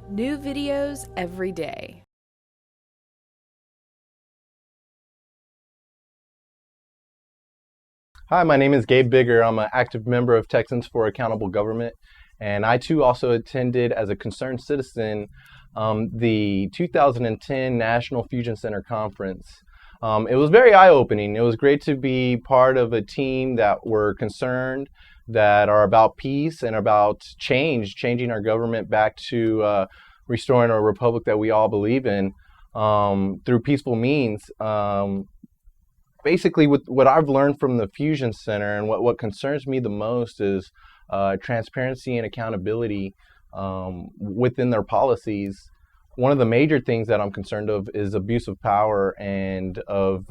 New videos every day. Hi, my name is Gabe Bigger. I'm an active member of Texans for Accountable Government, and I too also attended as a concerned citizen the 2010 National Fusion Center Conference. It was very eye-opening. It was great to be part of a team that were concerned, that are about peace and about changing our government back to restoring a republic that we all believe in through peaceful means. Basically, with what I've learned from the Fusion Center and what concerns me the most is transparency and accountability within their policies. One of the major things that I'm concerned of is abuse of power and of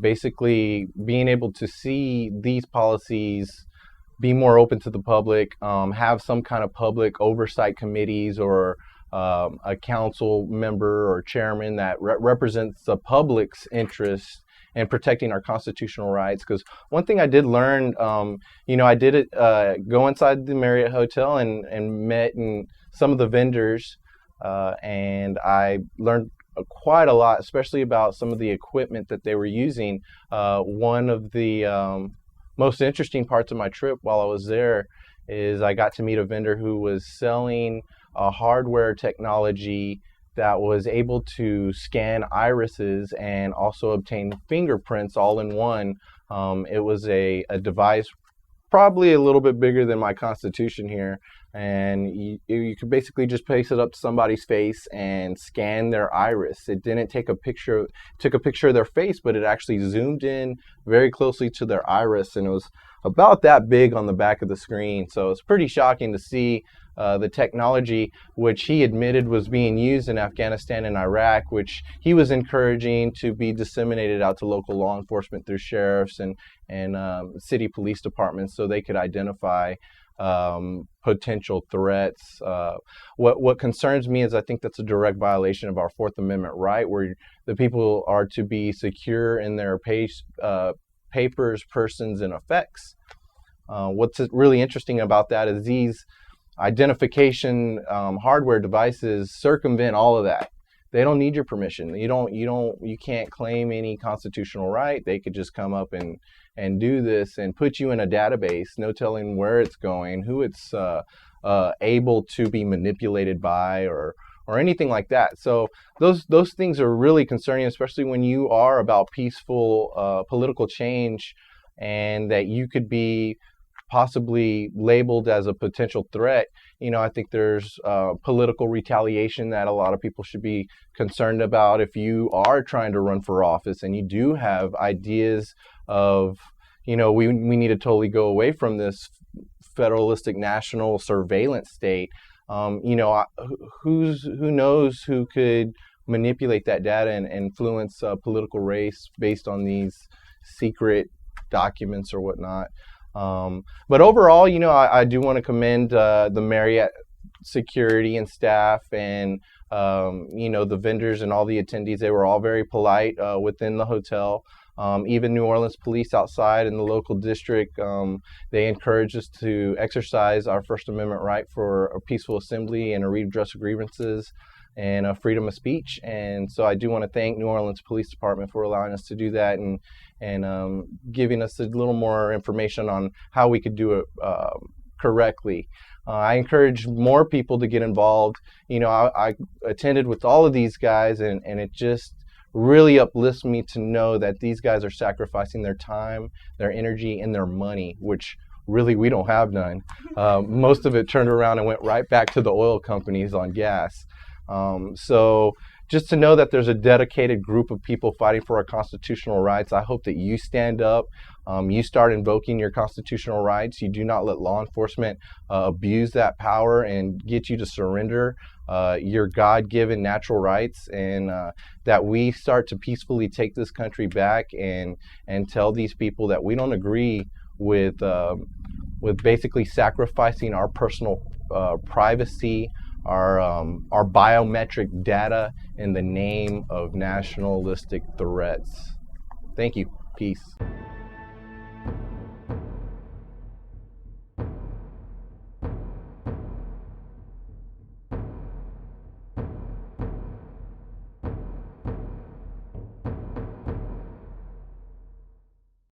basically being able to see these policies be more open to the public, have some kind of public oversight committees or a council member or chairman that represents the public's interest and protecting our constitutional rights. Because one thing I did learn, I did go inside the Marriott Hotel and met some of the vendors, and I learned quite a lot, especially about some of the equipment that they were using. One of the most interesting parts of my trip while I was there is I got to meet a vendor who was selling a hardware technology that was able to scan irises and also obtain fingerprints all in one. It was a device probably a little bit bigger than my Constitution here, and you could basically just place it up to somebody's face and scan their iris. It didn't take a picture, took a picture of their face, but it actually zoomed in very closely to their iris, and it was about that big on the back of the screen. So it's pretty shocking to see the technology, which he admitted was being used in Afghanistan and Iraq, which he was encouraging to be disseminated out to local law enforcement through sheriffs and city police departments so they could identify potential threats. What concerns me is I think that's a direct violation of our Fourth Amendment right, where the people are to be secure in their papers, persons, and effects. What's really interesting about that is these identification hardware devices circumvent all of that. They don't need your permission. You can't claim any constitutional right. They could just come up and do this and put you in a database, no telling where it's going, who it's able to be manipulated by, or anything like that. So those things are really concerning, especially when you are about peaceful political change, and that you could be possibly labeled as a potential threat. I think there's political retaliation that a lot of people should be concerned about. If you are trying to run for office and you do have ideas of, we need to totally go away from this federalistic national surveillance state, who knows who could manipulate that data and influence political race based on these secret documents or whatnot. But overall, I do want to commend the Marriott security and staff and, the vendors and all the attendees. They were all very polite within the hotel. Even New Orleans police outside in the local district, they encouraged us to exercise our First Amendment right for a peaceful assembly and a redress of grievances and a freedom of speech. And so I do want to thank New Orleans Police Department for allowing us to do that and giving us a little more information on how we could do it correctly. I encourage more people to get involved. I attended with all of these guys, and it just really uplifts me to know that these guys are sacrificing their time, their energy, and their money, which really we don't have none. Most of it turned around and went right back to the oil companies on gas. So just to know that there's a dedicated group of people fighting for our constitutional rights, I hope that you stand up, you start invoking your constitutional rights. You do not let law enforcement abuse that power and get you to surrender your God-given natural rights, and that we start to peacefully take this country back and tell these people that we don't agree with basically sacrificing our personal privacy, our biometric data in the name of nationalistic threats. Thank you. Peace.